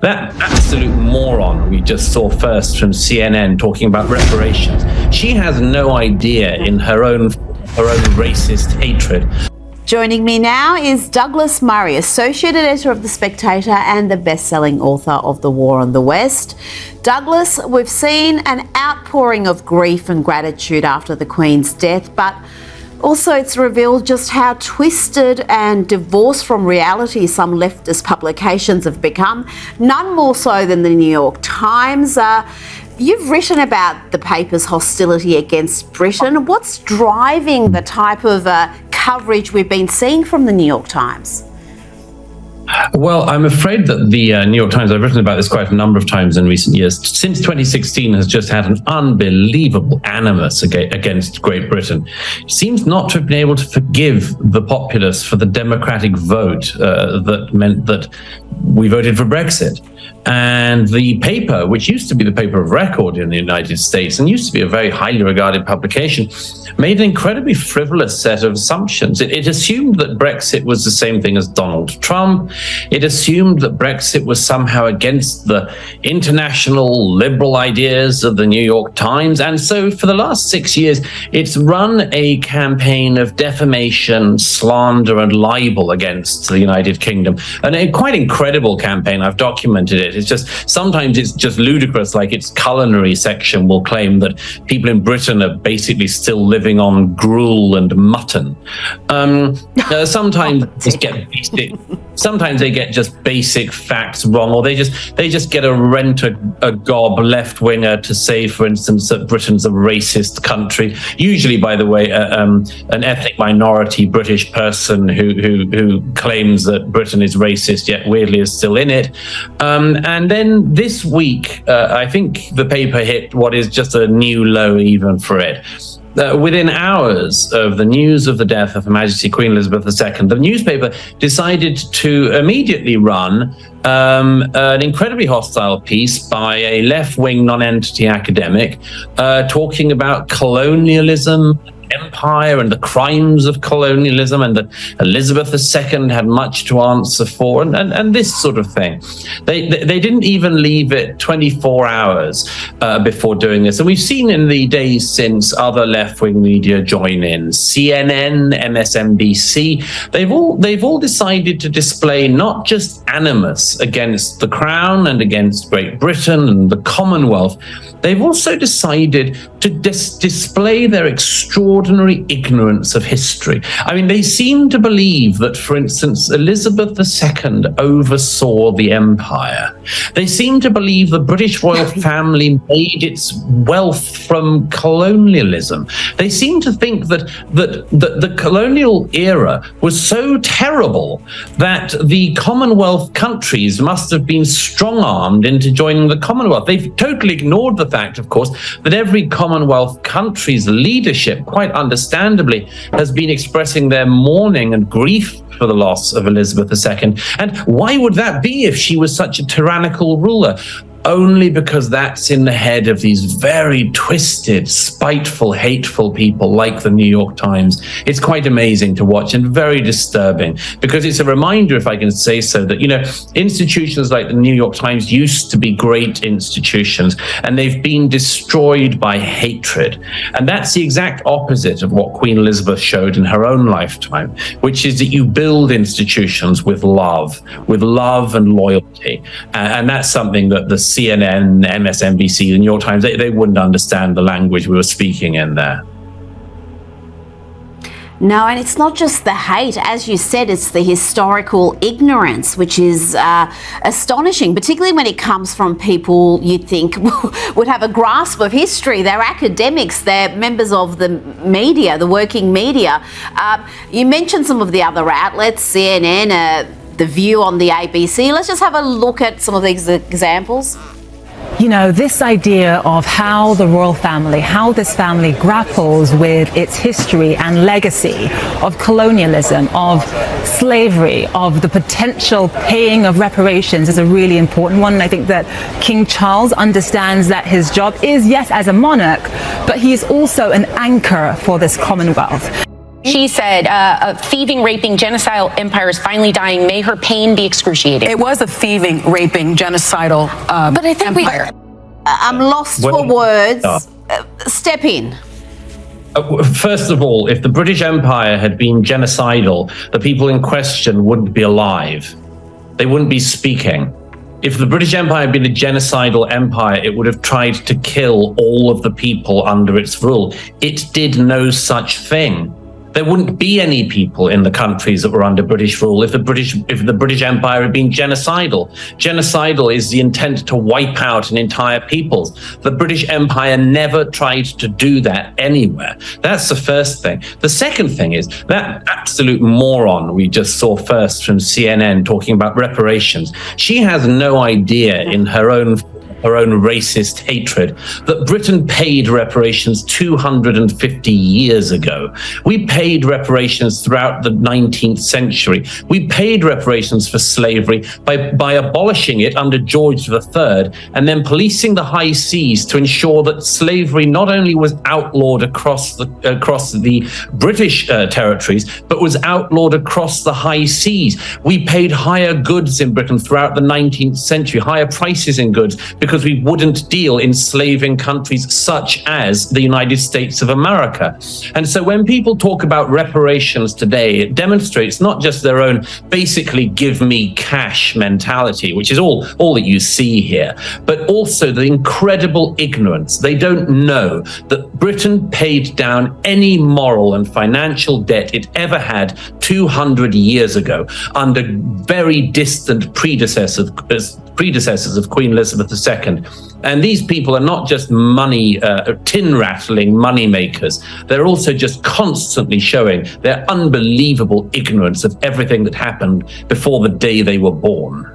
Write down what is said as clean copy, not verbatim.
That absolute moron we just saw first from CNN talking about reparations, she has no idea in her own racist hatred. Joining me now is Douglas Murray, Associate Editor of The Spectator and the best-selling author of The War on the West. Douglas, we've seen an outpouring of grief and gratitude after the Queen's death, but also it's revealed just how twisted and divorced from reality some leftist publications have become, none more so than the New York Times. You've written about the paper's hostility against Britain. What's driving the type of coverage we've been seeing from the New York Times? Well, I'm afraid that the New York Times, I've written about this quite a number of times in recent years, since 2016 has just had an unbelievable animus against Great Britain. It seems not to have been able to forgive the populace for the democratic vote that meant that we voted for Brexit. And the paper, which used to be the paper of record in the United States and used to be a very highly regarded publication, made an incredibly frivolous set of assumptions. It assumed that Brexit was the same thing as Donald Trump. It assumed that Brexit was somehow against the international liberal ideas of the New York Times. And so for the last 6 years, it's run a campaign of defamation, slander, and libel against the United Kingdom. And a quite incredible campaign. I've documented it. It's just, sometimes it's just ludicrous, like its culinary section will claim that people in Britain are basically still living on gruel and mutton. Sometimes they get just basic facts wrong, or they just get a gob left winger to say, for instance, that Britain's a racist country. Usually, by the way, an ethnic minority British person who claims that Britain is racist yet weirdly is still in it. And then this week, I think the paper hit what is just a new low even for it. Within hours of the news of the death of Her Majesty Queen Elizabeth II, the newspaper decided to immediately run an incredibly hostile piece by a left-wing non-entity academic talking about colonialism, empire, and the crimes of colonialism, and that Elizabeth II had much to answer for, and this sort of thing. They didn't even leave it 24 hours before doing this. And we've seen in the days since other left-wing media join in. CNN, MSNBC, they've all decided to display not just animus against the Crown and against Great Britain and the Commonwealth, they've also decided to display their extraordinary ignorance of history. I mean, they seem to believe that, for instance, Elizabeth II oversaw the empire. They seem to believe the British royal family made its wealth from colonialism. They seem to think that the colonial era was so terrible that the Commonwealth countries must have been strong-armed into joining the Commonwealth. They've totally ignored the fact, of course, that every Commonwealth country's leadership, quite understandably, has been expressing their mourning and grief for the loss of Elizabeth II. And why would that be if she was such a tyrannical ruler? Only because that's in the head of these very twisted, spiteful, hateful people like the New York Times. It's quite amazing to watch and very disturbing, because it's a reminder, if I can say so, that, institutions like the New York Times used to be great institutions, and they've been destroyed by hatred. And that's the exact opposite of what Queen Elizabeth showed in her own lifetime, which is that you build institutions with love and loyalty. And that's something that the CNN, MSNBC, the New York Times, they wouldn't understand the language we were speaking in there. No, and it's not just the hate. As you said, it's the historical ignorance, which is astonishing, particularly when it comes from people you'd think would have a grasp of history. They're academics, they're members of the media, the working media. You mentioned some of the other outlets, CNN, The View on the ABC. Let's just have a look at some of these examples. This idea of how the royal family, how this family grapples with its history and legacy of colonialism, of slavery, of the potential paying of reparations is a really important one. And I think that King Charles understands that his job is, yes, as a monarch, but he is also an anchor for this Commonwealth. She said, a thieving, raping, genocidal empire is finally dying. May her pain be excruciating. It was a thieving, raping, genocidal but I think empire. I'm lost for words. Step in. First of all, if the British Empire had been genocidal, the people in question wouldn't be alive. They wouldn't be speaking. If the British Empire had been a genocidal empire, it would have tried to kill all of the people under its rule. It did no such thing. There wouldn't be any people in the countries that were under British rule if the British Empire had been genocidal. Genocidal is the intent to wipe out an entire peoples. The British Empire never tried to do that anywhere. That's the first thing. The second thing is that absolute moron we just saw first from CNN talking about reparations. She has no idea in her own racist hatred that Britain paid reparations 250 years ago. We paid reparations throughout the 19th century. We paid reparations for slavery by abolishing it under George III and then policing the high seas to ensure that slavery not only was outlawed across the British territories, but was outlawed across the high seas. We paid higher goods in Britain throughout the 19th century, higher prices in goods, because we wouldn't deal in slaving countries such as the United States of America. And so when people talk about reparations today, it demonstrates not just their own basically give me cash mentality, which is all that you see here, but also the incredible ignorance. They don't know that Britain paid down any moral and financial debt it ever had 200 years ago under very distant predecessors of Queen Elizabeth II. And these people are not just tin-rattling money makers. They're also just constantly showing their unbelievable ignorance of everything that happened before the day they were born.